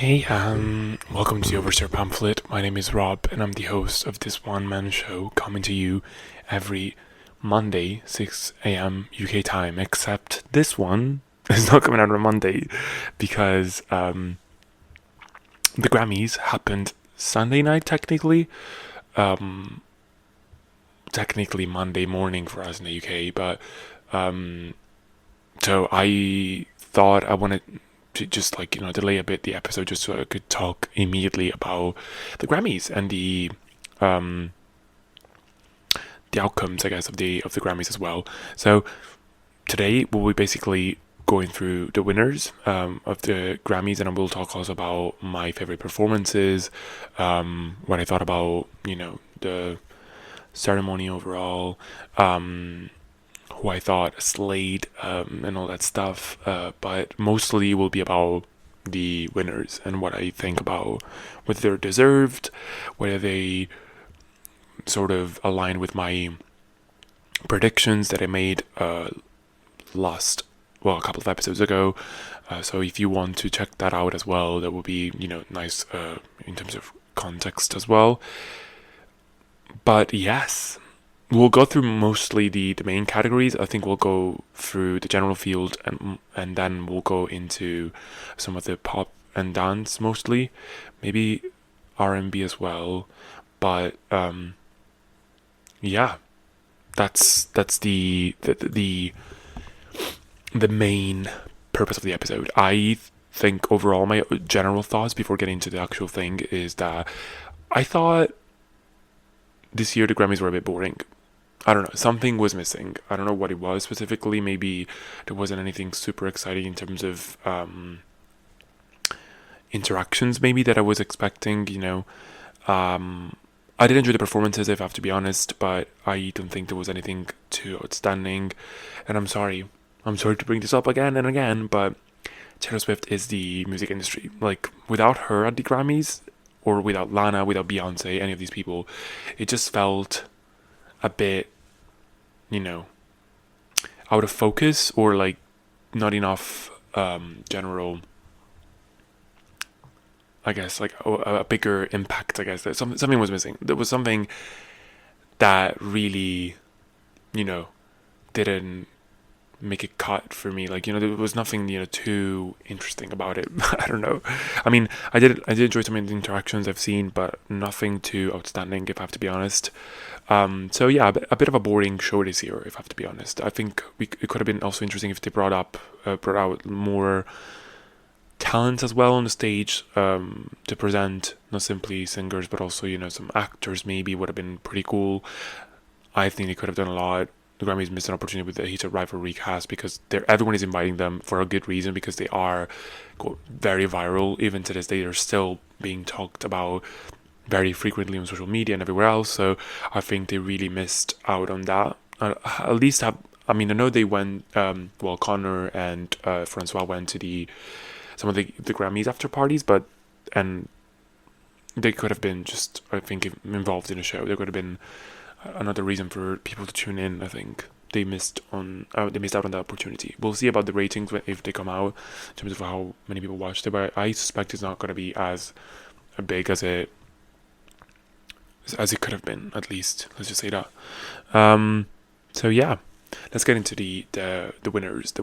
Hey, welcome to the Oversteer Pamphlet. My name is Rob, and I'm the host of this one-man show coming to you every Monday, 6 a.m. UK time, except this one is not coming out on a Monday because the Grammys happened Sunday night, technically. Technically Monday morning for us in the UK, but so I thought I wanted to just delay a bit the episode just so I could talk immediately about the Grammys and the outcomes, I guess, of the Grammys as well. So today we'll be basically going through the winners of the Grammys, and I will talk also about my favorite performances, what I thought about the ceremony overall, who I thought slayed, and all that stuff, but mostly will be about the winners and what I think about whether they're deserved, whether they sort of align with my predictions that I made a couple of episodes ago. So if you want to check that out as well, that would be nice in terms of context as well. But yes, we'll go through mostly the main categories. I think we'll go through the general field, and then we'll go into some of the pop and dance mostly, maybe R&B as well. But yeah, that's the main purpose of the episode. I think overall my general thoughts before getting into the actual thing is that I thought this year the Grammys were a bit boring. I don't know, something was missing. I don't know what it was specifically. Maybe there wasn't anything super exciting in terms of interactions maybe that I was expecting, I did enjoy the performances, if I have to be honest, but I don't think there was anything too outstanding. And I'm sorry to bring this up again and again, but Taylor Swift is the music industry. Like, without her at the Grammys, or without Lana, without Beyonce, any of these people, it just felt a bit, out of focus, or like not enough general, I guess, like a bigger impact. I guess that something was missing. There was something that really, didn't make it cut for me. Like, there was nothing too interesting about it. I don't know. I mean, I did enjoy some of the interactions I've seen, but nothing too outstanding, if I have to be honest. So yeah, a bit of a boring show this year, if I have to be honest. I think it could have been also interesting if they brought out more talent as well on the stage, to present not simply singers but also some actors. Maybe would have been pretty cool. I think they could have done a lot. The Grammys missed an opportunity with the Heat of Rivalry cast because everyone is inviting them for a good reason, because they are very viral. Even to this day, they're still being talked about very frequently on social media and everywhere else. So I think they really missed out on that. At least I know they went, Connor and Francois went to some of the Grammys after parties, and they could have been just, I think, involved in a show. There could have been another reason for people to tune in. I think they missed out on that opportunity. We'll see about the ratings if they come out in terms of how many people watched it, but I suspect it's not going to be as big as it could have been, at least. Let's just say that. So yeah, let's get into the winners.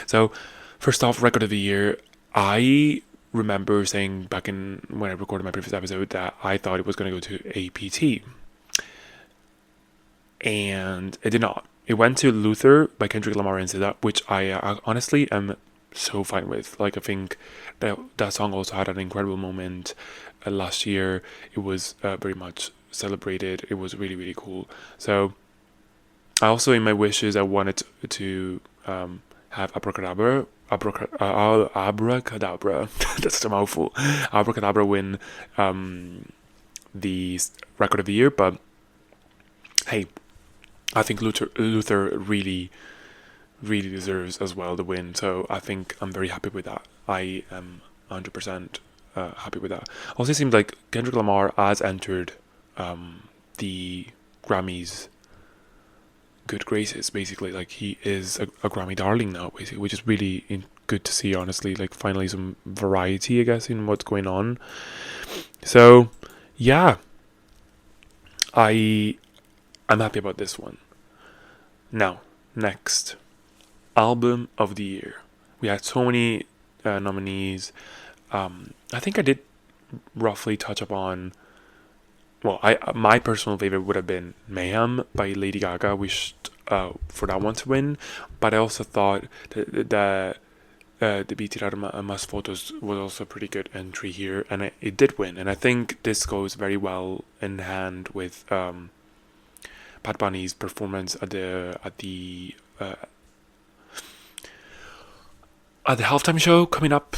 So first off, record of the year. I remember saying back in when I recorded my previous episode that I thought it was going to go to APT. And it did not. It went to Luther by Kendrick Lamar and SZA, which I honestly am so fine with. Like, I think that song also had an incredible moment last year. It was very much celebrated. It was really, really cool. So I also, in my wishes, I wanted to have Abracadabra. That's such a mouthful. Abracadabra win the record of the year, but hey, I think Luther really, really deserves as well the win. So I think I'm very happy with that. I am 100% happy with that. Also, it seems like Kendrick Lamar has entered the Grammys good graces, basically. Like, he is a Grammy darling now, basically, which is really good to see, honestly. Like, finally some variety, I guess, in what's going on. So, yeah, I'm happy about this one. Now, next, album of the year. We had so many nominees. I think I did roughly touch upon. Well, my personal favorite would have been Mayhem by Lady Gaga. Wished for that one to win, but I also thought the BT Mas Photos was also a pretty good entry here, and it did win. And I think this goes very well in hand with Bad Bunny's performance at the halftime show coming up.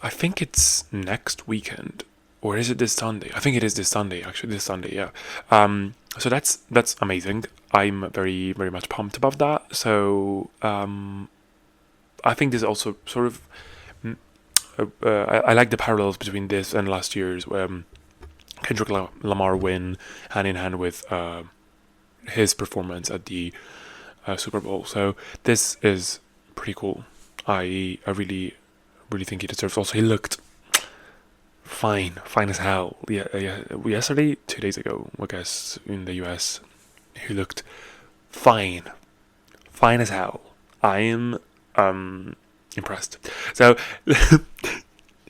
I think it's next weekend, or is it this Sunday? I think it is this Sunday. Actually, this Sunday, yeah. So that's amazing. I'm very, very much pumped about that. So I think this also sort of I like the parallels between this and last year's Kendrick Lamar win hand in hand with his performance at the Super Bowl. So this is pretty cool. I really think he deserves. Also, he looked fine as hell. Yeah. Yesterday, 2 days ago, I guess in the US, he looked fine as hell. I am impressed. So,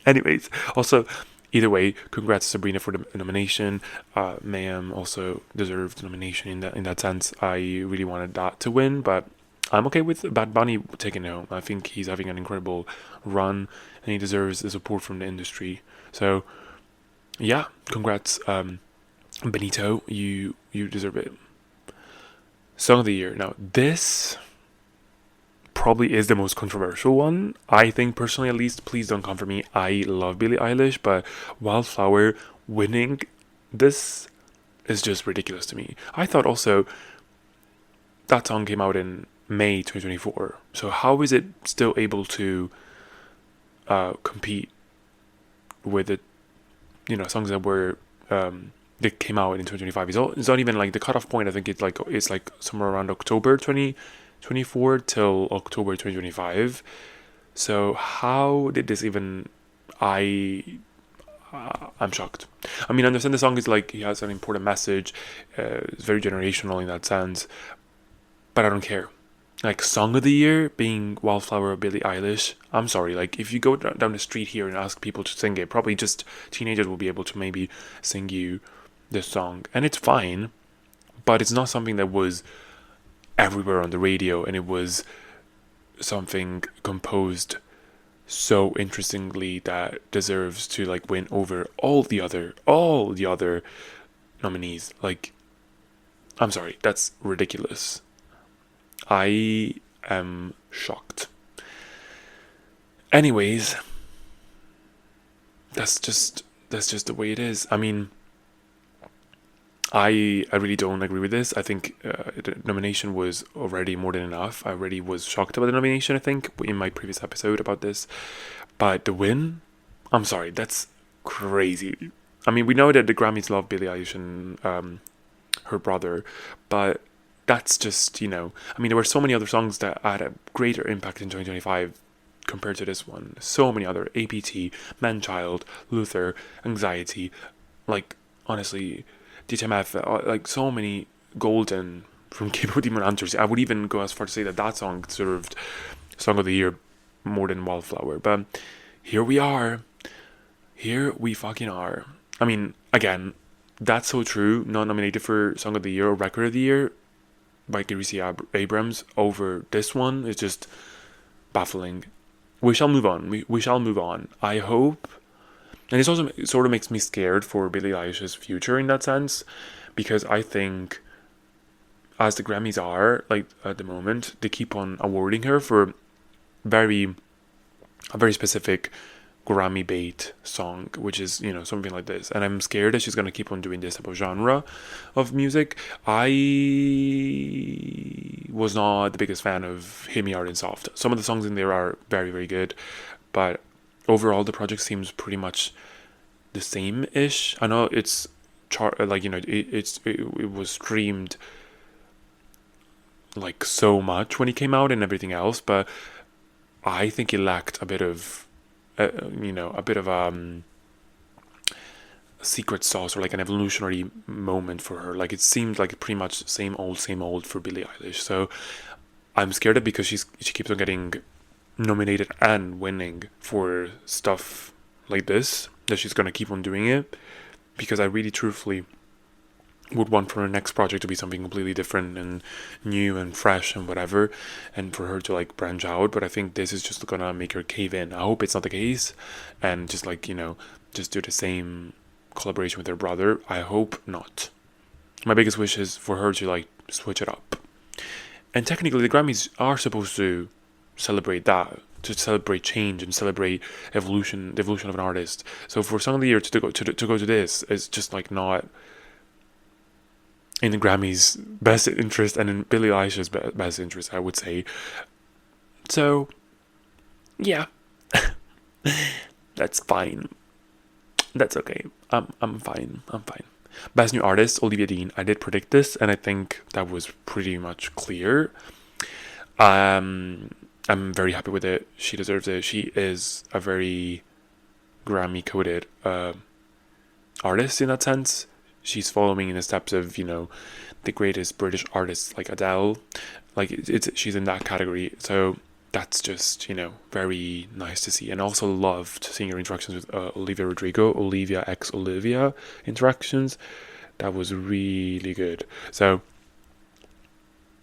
anyways, also, either way, congrats to Sabrina for the nomination. Mayhem also deserved nomination in that sense. I really wanted that to win, but I'm okay with Bad Bunny taking it home. I think he's having an incredible run, and he deserves the support from the industry. So, yeah, congrats, Benito. You deserve it. Song of the year. Now, this probably is the most controversial one. I think personally, at least. Please don't come for me. I love Billie Eilish, but Wildflower winning this is just ridiculous to me. I thought also that song came out in May 2024. So how is it still able to compete with the songs that were that came out in 2025? It's not even like the cutoff point. I think it's like somewhere around October 2024 till October 2025. So how did this even? I'm shocked. I mean, I understand the song is like, he has an important message. It's very generational in that sense, but I don't care. Like, song of the year being Wildflower or Billie Eilish. I'm sorry. Like, if you go down the street here and ask people to sing it, probably just teenagers will be able to maybe sing you this song, and it's fine. But it's not something that was everywhere on the radio, and it was something composed so interestingly that deserves to like win over all the other nominees. Like, I'm sorry, that's ridiculous. I am shocked. Anyways, that's just the way it is. I mean, I really don't agree with this. I think the nomination was already more than enough. I already was shocked about the nomination, I think, in my previous episode about this. But the win, I'm sorry, that's crazy. I mean, we know that the Grammys love Billie Eilish and her brother, but that's just, I mean, there were so many other songs that had a greater impact in 2025 compared to this one. So many other, APT, Manchild, Luther, Anxiety, like, honestly, DTMF, like so many golden from K-pop Demon Hunters. I would even go as far to say that song deserved Song of the Year more than Wildflower. But here we are. Here we fucking are. I mean, again, that's so true. Not nominated for Song of the Year or Record of the Year by Gracie Abrams over this one is just baffling. We shall move on. We shall move on. I hope. And this also sort of makes me scared for Billie Eilish's future in that sense, because I think, as the Grammys are, like, at the moment, they keep on awarding her for a very specific Grammy bait song, which is, something like this. And I'm scared that she's going to keep on doing this type of genre of music. I was not the biggest fan of Hit Me Hard and Soft. Some of the songs in there are very, very good, but overall the project seems pretty much the same-ish. I know it's it was streamed like so much when it came out and everything else, but I think it lacked a bit of, a bit of secret sauce or like an evolutionary moment for her. Like it seemed like pretty much same old for Billie Eilish. So I'm scared of, because she keeps on getting nominated and winning for stuff like this, that she's gonna keep on doing it, because I really truthfully would want for her next project to be something completely different and new and fresh and whatever, and for her to like branch out. But I think this is just gonna make her cave in. I hope it's not the case, and just like, just do the same collaboration with her brother. I hope not. My biggest wish is for her to like switch it up. And technically, the Grammys are supposed to celebrate that, to celebrate change and celebrate evolution, the evolution of an artist. So for Song of the Year to go to this is just like not in the Grammys' best interest and in Billie Eilish's best interest, I would say. So, yeah, that's fine. That's okay. I'm fine. I'm fine. Best New Artist, Olivia Dean. I did predict this, and I think that was pretty much clear. I'm very happy with it. She deserves it. She is a very Grammy-coded artist in that sense. She's following in the steps of, the greatest British artists like Adele. Like she's in that category. So that's just, very nice to see. And also loved seeing her interactions with Olivia Rodrigo, Olivia x Olivia interactions. That was really good. So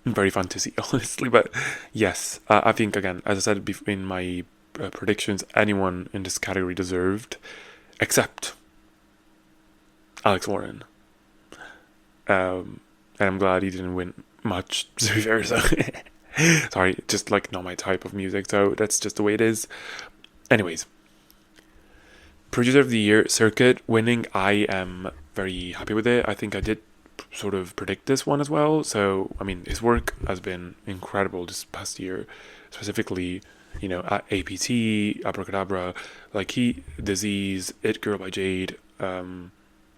very fun to see, honestly. But yes, I think, again, as I said in my predictions, anyone in this category deserved, except Alex Warren. And I'm glad he didn't win much, to be fair. So sorry, just like not my type of music. So that's just the way it is. Anyways, Producer of the Year, Circuit winning. I am very happy with it. I think I did sort of predict this one as well. So I mean, his work has been incredible this past year, specifically, at APT, Abracadabra, like Disease, It Girl by Jade,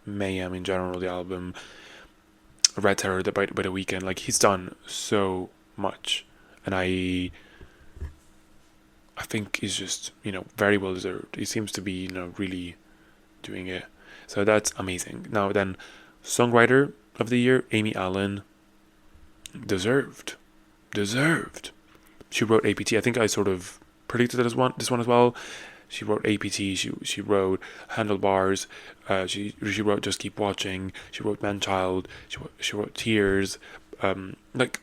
Mayhem in general, the album, Red Terror by the Weekend. Like, he's done so much, and I think he's just, very well deserved. He seems to be, really doing it. So that's amazing. Now then, Songwriter of the Year, Amy Allen. Deserved. She wrote APT. I think I sort of predicted this one as well. She wrote APT. She wrote Handlebars. She wrote Just Keep Watching. She wrote Manchild. She wrote Tears. Like,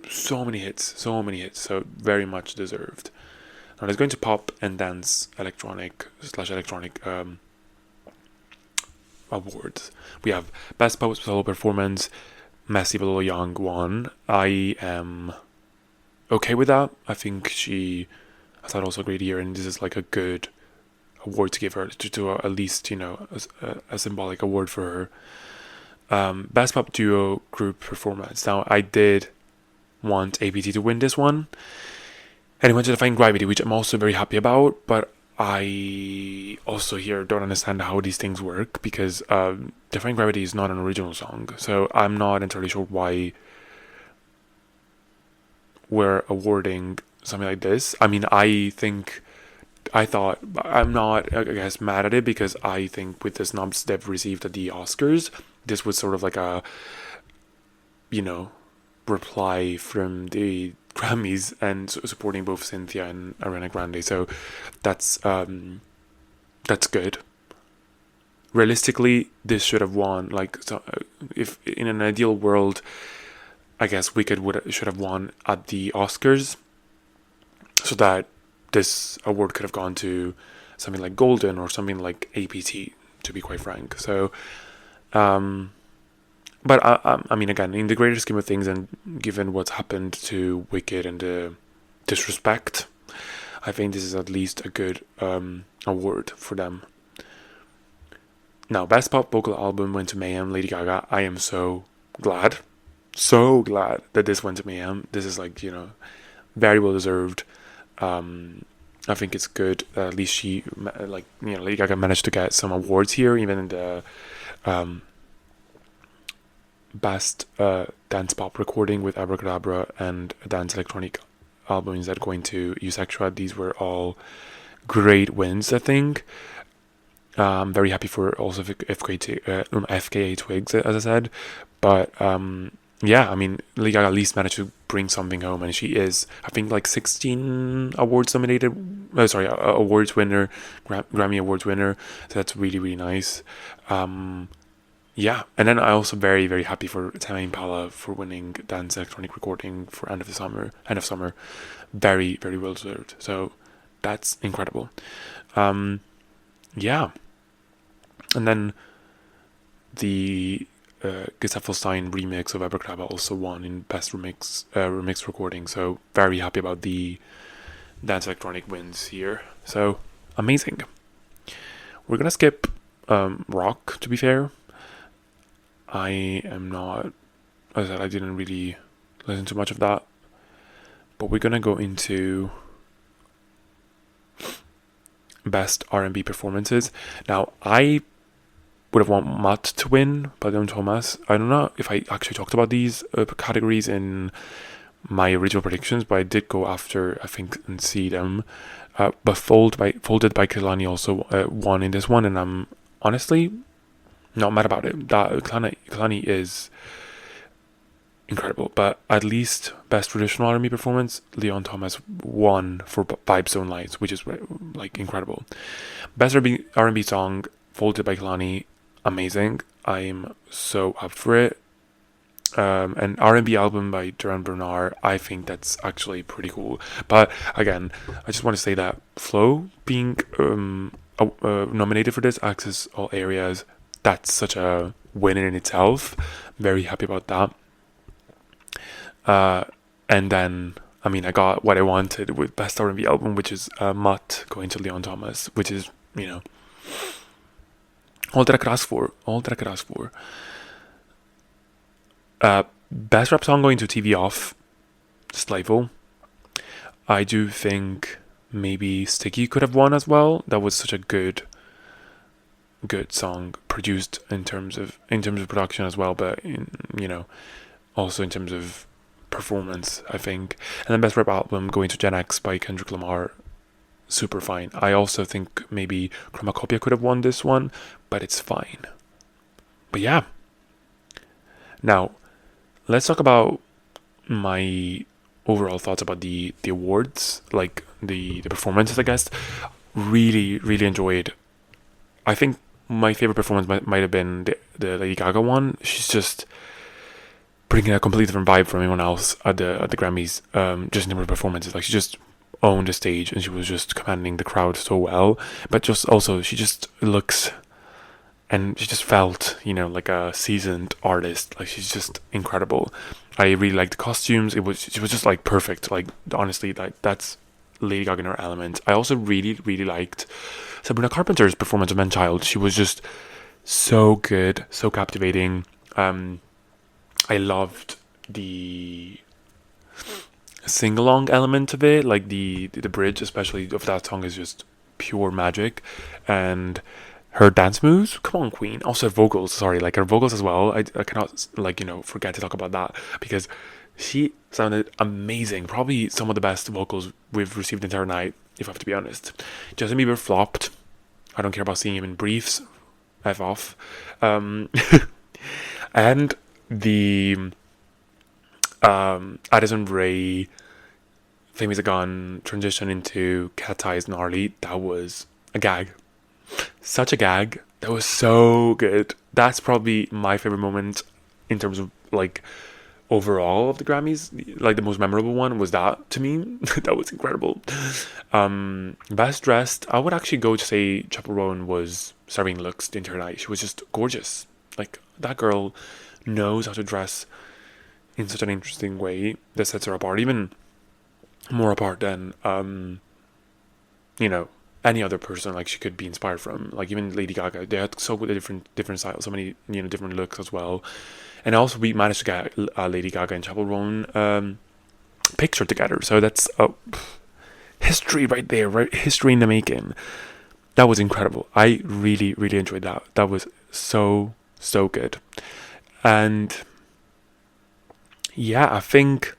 so many hits. So very much deserved. Now let's go into pop and dance electronic awards. We have Best Pop Solo Performance. Messi Below Young won. I am okay with that. I think she has had also a great year, and this is like a good award to give her, to at least, a symbolic award for her. Best Pop Duo Group Performance. Now, I did want APT to win this one, and it went to Defying Gravity, which I'm also very happy about, but I also here don't understand how these things work, because Defying Gravity is not an original song, so I'm not entirely sure why we're awarding something like this. I mean, I'm not, I guess, mad at it, because I think with the snubs they've received at the Oscars, this was sort of like a, reply from the Grammys and supporting both Cynthia and Ariana Grande. So that's good. Realistically, this should have won. Like, so if in an ideal world, I guess Wicked should have won at the Oscars, so that this award could have gone to something like Golden or something like APT, to be quite frank. So, but I mean, again, in the greater scheme of things, and given what's happened to Wicked and the disrespect, I think this is at least a good award for them. Now, Best Pop Vocal Album went to Mayhem, Lady Gaga. I am so glad that this went to Mayhem. This is like, very well deserved. I think it's good. At least she, Lady Gaga managed to get some awards here, even in the Best Dance Pop Recording with Abracadabra and Dance Electronic album instead going to Eusextra. These were all great wins, I think. I'm very happy for also FKA Twigs, as I said. But yeah, I mean, Lady Gaga at least managed to bring something home, and she is, I think, like 16 awards nominated. Awards winner, Grammy Awards winner. So that's really, really nice. Yeah, and then I also very, very happy for Tame Impala for winning Dance Electronic Recording for End of Summer. Very, very well deserved. So that's incredible. Yeah. And then the Gesaffelstein remix of Abracadabra also won in Best Remix Recording. So very happy about the Dance Electronic wins here. So amazing. We're gonna skip rock, to be fair. I am not, as I said, I didn't really listen to much of that. But we're gonna go into Best R&B Performances. Now, I would have wanted Matt to win, but Dylan Thomas. I don't know if I actually talked about these categories in my original predictions, but I did go after, I think, and see them. But Folded by Kehlani also won in this one, and I'm honestly not mad about it. That Kehlani is incredible, but at least Best Traditional R&B Performance, Leon Thomas won for Vibes Don't Lies, which is like incredible. Best R&B Song, Folded by Kehlani, amazing. I'm so up for it. An R&B album by Duran Bernard, I think that's actually pretty cool. But again, I just want to say that Flo being nominated for this, Access All Areas, that's such a win in itself. Very happy about that. And then, I mean, I got what I wanted with Best R&B Album, which is Mutt going to Leon Thomas, which is, you know, all that I could ask for. Best Rap Song going to TV Off, Slivo. I do think maybe Sticky could have won as well. That was such a good song, produced in terms of production as well, but also in terms of performance, I think. And then Best Rap Album going to Gen X by Kendrick Lamar, super fine. I also think maybe Chromacopia could have won this one, but it's fine. But yeah. Now, let's talk about my overall thoughts about the awards, like the performances, I guess. Really, really enjoyed. I think my favorite performance might have been the Lady Gaga one. She's just bringing a completely different vibe from anyone else at the Grammys. Just in her performances, like she just owned the stage and she was just commanding the crowd so well. But just also, she just looks and she just felt, like a seasoned artist. Like she's just incredible. I really liked the costumes. She was just like perfect. Like honestly, like that's Lady Gaga in her element. I also really, really liked Sabrina Carpenter's performance of Man-Child. She was just so good, so captivating. I loved the sing-along element of it, like the bridge, especially of that song, is just pure magic, and her dance moves. Come on, Queen. Also, vocals. Sorry, like her vocals as well. I cannot forget to talk about that because she sounded amazing. Probably some of the best vocals we've received the entire night, if I have to be honest. Justin Bieber flopped. I don't care about seeing him in briefs. F off. And the Addison Rae Famous Gun transition into Cat Eyes Gnarly, that was a gag. Such a gag. That was so good. That's probably my favorite moment in terms of like overall of the Grammys. Like the most memorable one was that to me. That was incredible. Best dressed, I would actually go to say Chappell Rowan was serving looks the entire night. She was just gorgeous. Like that girl knows how to dress in such an interesting way that sets her apart, even more apart than any other person like she could be inspired from. Like even Lady Gaga, they had so different styles, so many different looks as well. And also we managed to get Lady Gaga and Chappell Rowan picture together, so that's history right there, right? History in the making. That was incredible. I really, really enjoyed that. That was so good. And yeah, I think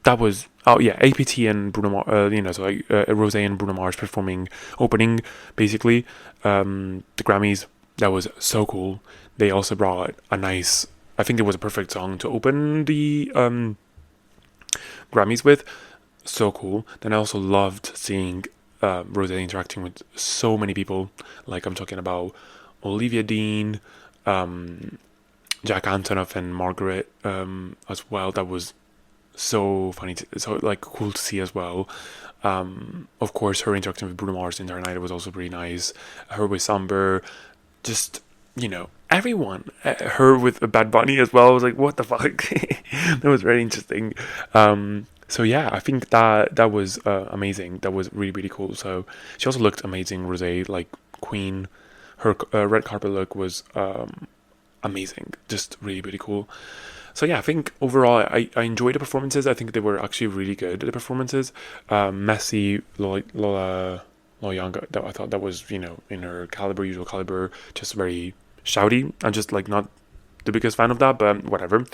that was, oh yeah, APT and Bruno Mars, so like Rose and Bruno Mars performing opening basically the Grammys. That was so cool. They also brought a nice, I think it was a perfect song to open the Grammys with. So cool. Then I also loved seeing Rose interacting with so many people. Like I'm talking about Olivia Dean, um, Jack Antonoff, and Margaret as well. That was so funny, so like cool to see as well. Of course, her interacting with Bruno Mars in her night was also pretty nice. Her with Samber, just everyone. Her with Bad Bunny as well. I was like, what the fuck? That was very interesting. So yeah, I think that was amazing. That was really really cool. So she also looked amazing, Rosé, like Queen. Her red carpet look was amazing, just really really cool. So yeah, I think overall I enjoyed the performances. I think they were actually really good, the performances. Messi, Lola Young, I thought that was in her usual caliber, just very shouty. I'm just like not the biggest fan of that, but whatever.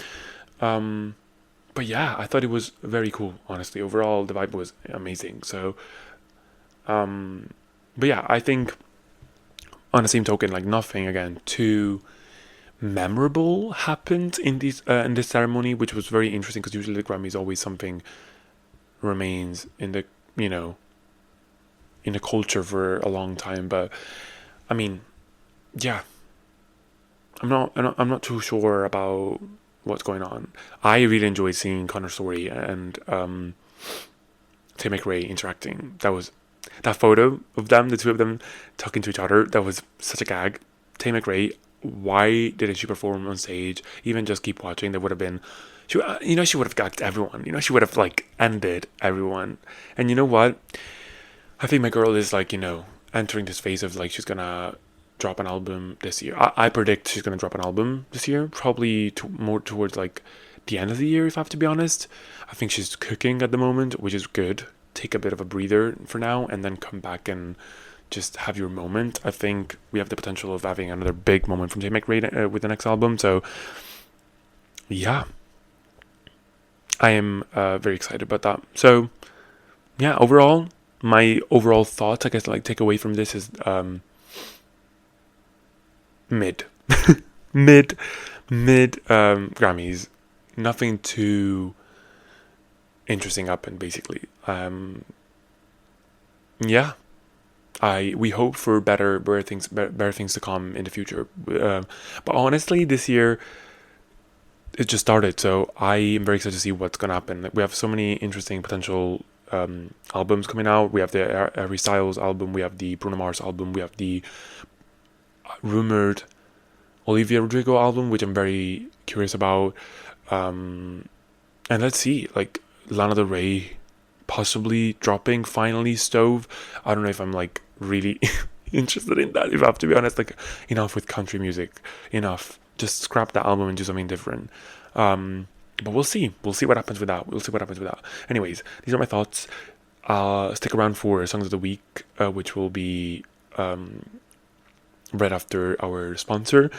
Um, but yeah, I thought it was very cool. Honestly, overall the vibe was amazing. So, um, but yeah, I think on the same token, like nothing again too memorable happened in this ceremony, which was very interesting because usually the Grammys always something remains in the you know in the culture for a long time. But I mean, yeah, I'm not too sure about what's going on. I really enjoyed seeing Connor Story and Tim McRae interacting. That photo of them, the two of them talking to each other. That was such a gag. Tim McRae, why didn't she perform on stage? Even just keep watching. There would have been, she would have gagged everyone. She would have like ended everyone. And you know what? I think my girl is like entering this phase of like she's gonna drop an album this year. I predict she's gonna drop an album this year, probably more towards like the end of the year. If I have to be honest, I think she's cooking at the moment, which is good. Take a bit of a breather for now, and then come back and just have your moment. I think we have the potential of having another big moment from J. McRae with the next album. So yeah, I am very excited about that. So yeah, overall, my overall thoughts, I guess, like take away from this is mid, mid, mid Grammys. Nothing too interesting happened, basically. Yeah, we hope for better things to come in the future. But honestly, this year it just started, so I am very excited to see what's gonna happen. We have so many interesting potential albums coming out. We have the Harry Styles album, we have the Bruno Mars album, we have the rumored Olivia Rodrigo album, which I'm very curious about. And let's see, like Lana Del Rey possibly dropping finally Stove. I don't know if I'm like really interested in that, if I have to be honest. Like enough with country music, enough. Just scrap that album and do something different. But we'll see. We'll see what happens with that. Anyways, these are my thoughts. Stick around for Songs of the Week, which will be right after our sponsor.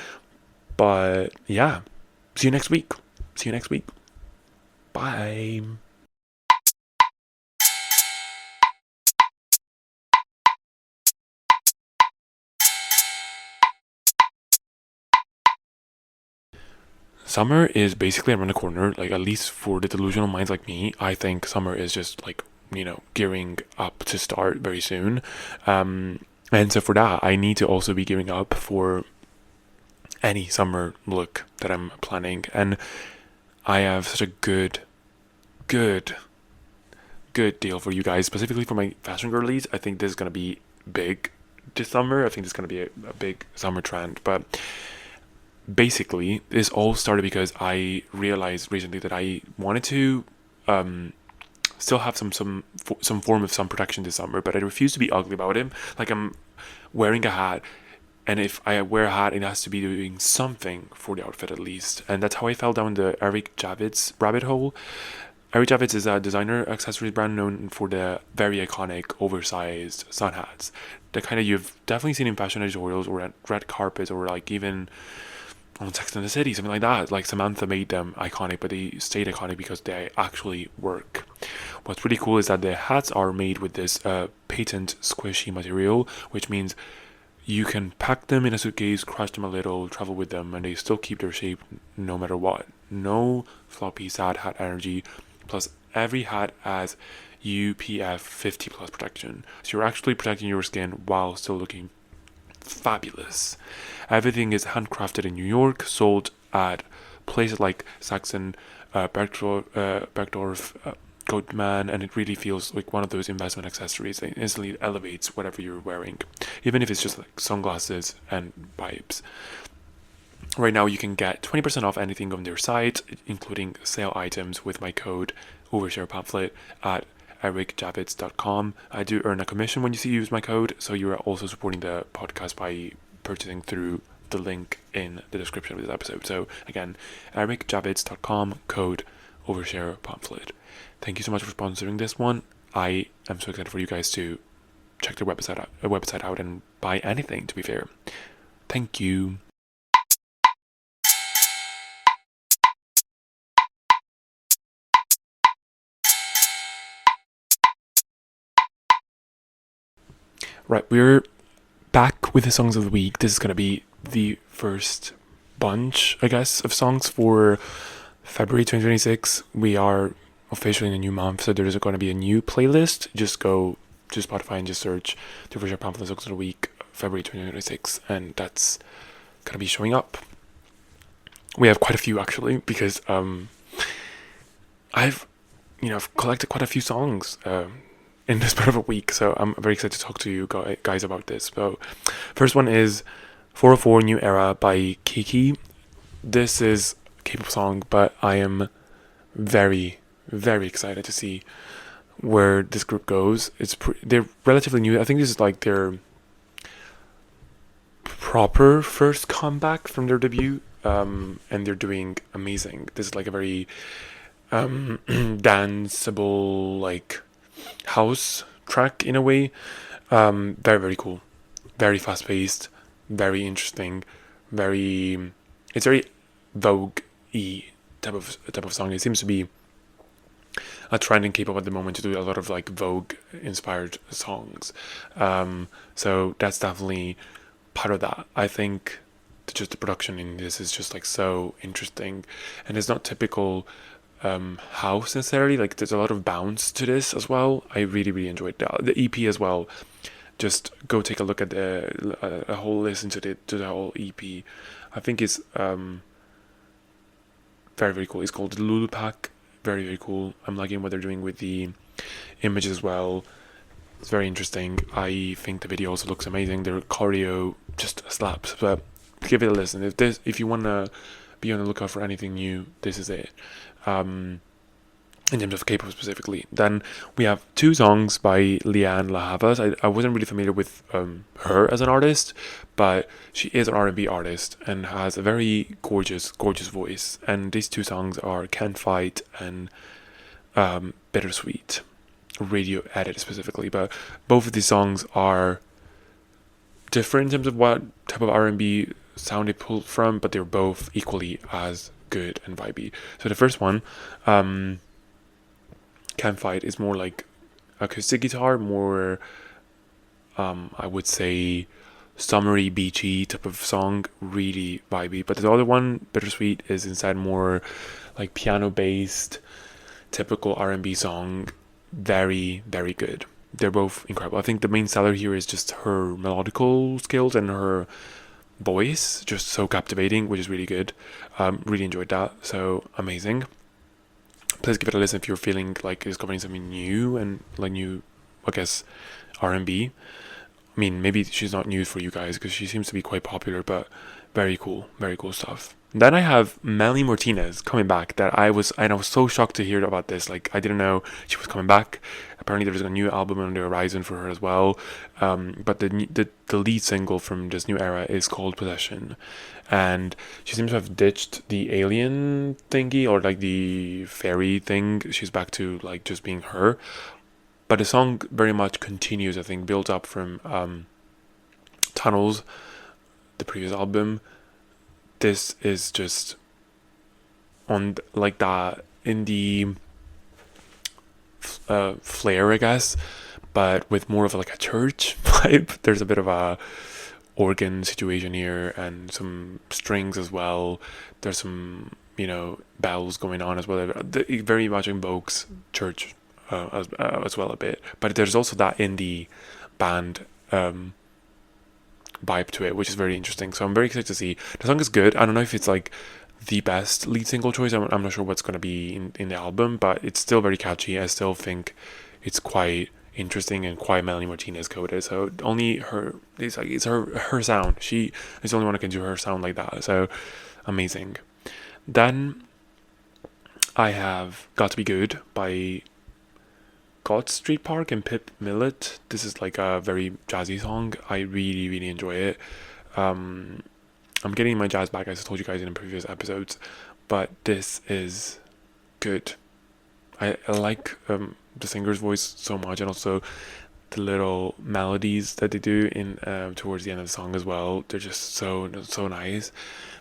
But yeah, see you next week. Bye. Summer is basically around the corner, like at least for the delusional minds like me. I think summer is just like, gearing up to start very soon. And so for that, I need to also be gearing up for any summer look that I'm planning. And I have such a good deal for you guys, specifically for my fashion girlies. I think this is going to be big this summer. I think this is going to be a big summer trend. But basically, this all started because I realized recently that I wanted to still have some form of sun protection this summer, but I refuse to be ugly about it. Like I'm wearing a hat, and if I wear a hat, it has to be doing something for the outfit at least. And that's how I fell down the Eric Javits rabbit hole. Eric Javits is a designer accessories brand known for the very iconic oversized sun hats. The kind of you've definitely seen in fashion editorials or at red carpets or like even on Sex and the City, something like that. Like Samantha made them iconic, but they stayed iconic because they actually work. What's really cool is that the hats are made with this patent squishy material, which means you can pack them in a suitcase, crush them a little, travel with them, and they still keep their shape no matter what. No floppy, sad hat energy. Plus, every hat has UPF 50 plus protection. So you're actually protecting your skin while still looking fabulous. Everything is handcrafted in New York, sold at places like Saxon, Bergdorf, Goldman, and it really feels like one of those investment accessories that instantly elevates whatever you're wearing, even if it's just like sunglasses and vibes. Right now, you can get 20% off anything on their site, including sale items, with my code Overshare Pamphlet at ericjavits.com. I do earn a commission when you use my code, so you are also supporting the podcast by purchasing through the link in the description of this episode. So again, ericjavits.com, code Overshare Pamphlet. Thank you so much for sponsoring this one. I am so excited for you guys to check their website out and buy anything, to be fair. Thank you. Right, we're back with the songs of the week. This is going to be the first bunch, I guess, of songs for February 2026. We are officially in a new month, so there's going to be a new playlist. Just go to Spotify and just search the Overshare Pamphlet songs of the week, February 2026, and that's going to be showing up. We have quite a few, actually, because I've collected quite a few songs in the span of a week, so I'm very excited to talk to you guys about this. So first one is 404 New Era by Kiki. This is a K-pop song, but I am very, very excited to see where this group goes. They're relatively new. I think this is like their proper first comeback from their debut, and they're doing amazing. This is like a very danceable, like house track in a way. Very, very cool, very fast paced, very interesting, it's very Vogue-y type of song. It seems to be a trend in K-pop at the moment to do a lot of like Vogue inspired songs. So that's definitely part of that. I think just the production in this is just like so interesting, and it's not typical house necessarily. Like there's a lot of bounce to this as well. I really, really enjoyed that. The EP as well. Just go take a look at a whole listen to the whole EP. I think it's very, very cool. It's called Lulu Pack. Very, very cool. I'm liking what they're doing with the images as well. It's very interesting. I think the video also looks amazing. Their choreo just slaps. But give it a listen. If you wanna be on the lookout for anything new, this is it. In terms of K-pop specifically. Then we have two songs by Lianne La Havas. I wasn't really familiar with her as an artist, but she is an R&B artist and has a very gorgeous voice. And these two songs are Can't Fight and Bittersweet, radio edit specifically. But both of these songs are different in terms of what type of R&B sound they pulled from, but they're both equally as good and vibey. So the first one, Can't Fight, is more like acoustic guitar, more I would say summery, beachy type of song, really vibey. But the other one, Bittersweet, is instead more like piano based, typical R&B song. Very, very good. They're both incredible. I think the main seller here is just her melodical skills and her voice, just so captivating, which is really good. Really enjoyed that. So amazing. Please give it a listen if you're feeling like discovering something new and like new, I guess, R&B. I mean, maybe she's not new for you guys because she seems to be quite popular, but very cool stuff. Then I have Melanie Martinez coming back. I was so shocked to hear about this. Like, I didn't know she was coming back. Apparently, there's a new album on the horizon for her as well. But the lead single from this new era is called Possession, and she seems to have ditched the alien thingy or like the fairy thing. She's back to like just being her. But the song very much continues. I think built up from Tunnels, the previous album. this is just on like that indie flair, I guess, but with more of like a church vibe. There's a bit of a organ situation here and some strings as well. There's some, bells going on as well. It very much invokes church as well a bit. But there's also that indie band vibe to it, which is very interesting. So I'm very excited to see. The song is good. I don't know if it's like the best lead single choice. I'm not sure what's going to be in the album, but it's still very catchy. I still think it's quite interesting and quite Melanie Martinez coded. So only her, it's her sound. She is the only one who can do her sound like that. So amazing. Then I have Got to Be Good by God Street Park and Pip Millett. This is like a very jazzy song. I really, really enjoy it. I'm getting my jazz back, as I told you guys in the previous episodes, but this is good. I like the singer's voice so much, and also the little melodies that they do in towards the end of the song as well. They're just so nice,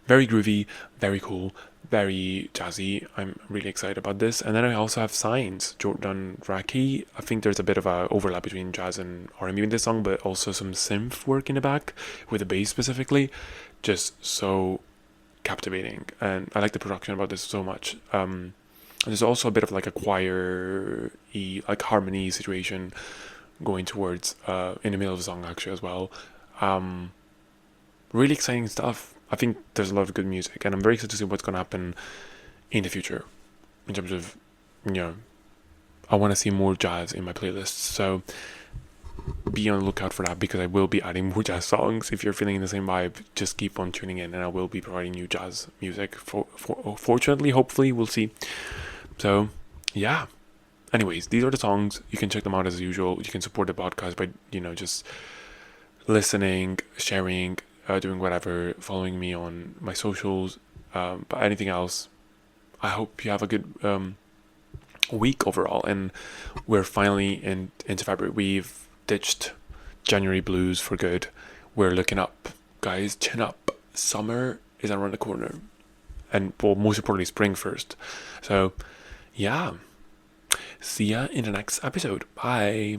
very groovy, very cool, very jazzy. I'm really excited about this. And then I also have Signs, Jordan Raki. I think there's a bit of a overlap between jazz and R&B in this song, but also some synth work in the back with the bass specifically. Just so captivating, and I like the production about this so much. There's also a bit of like a choir-y, like harmony situation going towards in the middle of the song actually as well. Really exciting stuff. I think there's a lot of good music, and I'm very excited to see what's going to happen in the future in terms of, I want to see more jazz in my playlists. So be on the lookout for that, because I will be adding more jazz songs. If you're feeling the same vibe, just keep on tuning in, and I will be providing you jazz music. Fortunately, hopefully, we'll see. So, yeah. Anyways, these are the songs. You can check them out as usual. You can support the podcast by, just listening, sharing, doing whatever, following me on my socials. But anything else, I hope you have a good week overall. And we're finally into February. We've ditched January blues for good. We're looking up, guys. Chin up. Summer is around the corner, and well, most importantly, spring first. So, yeah. See ya in the next episode. Bye.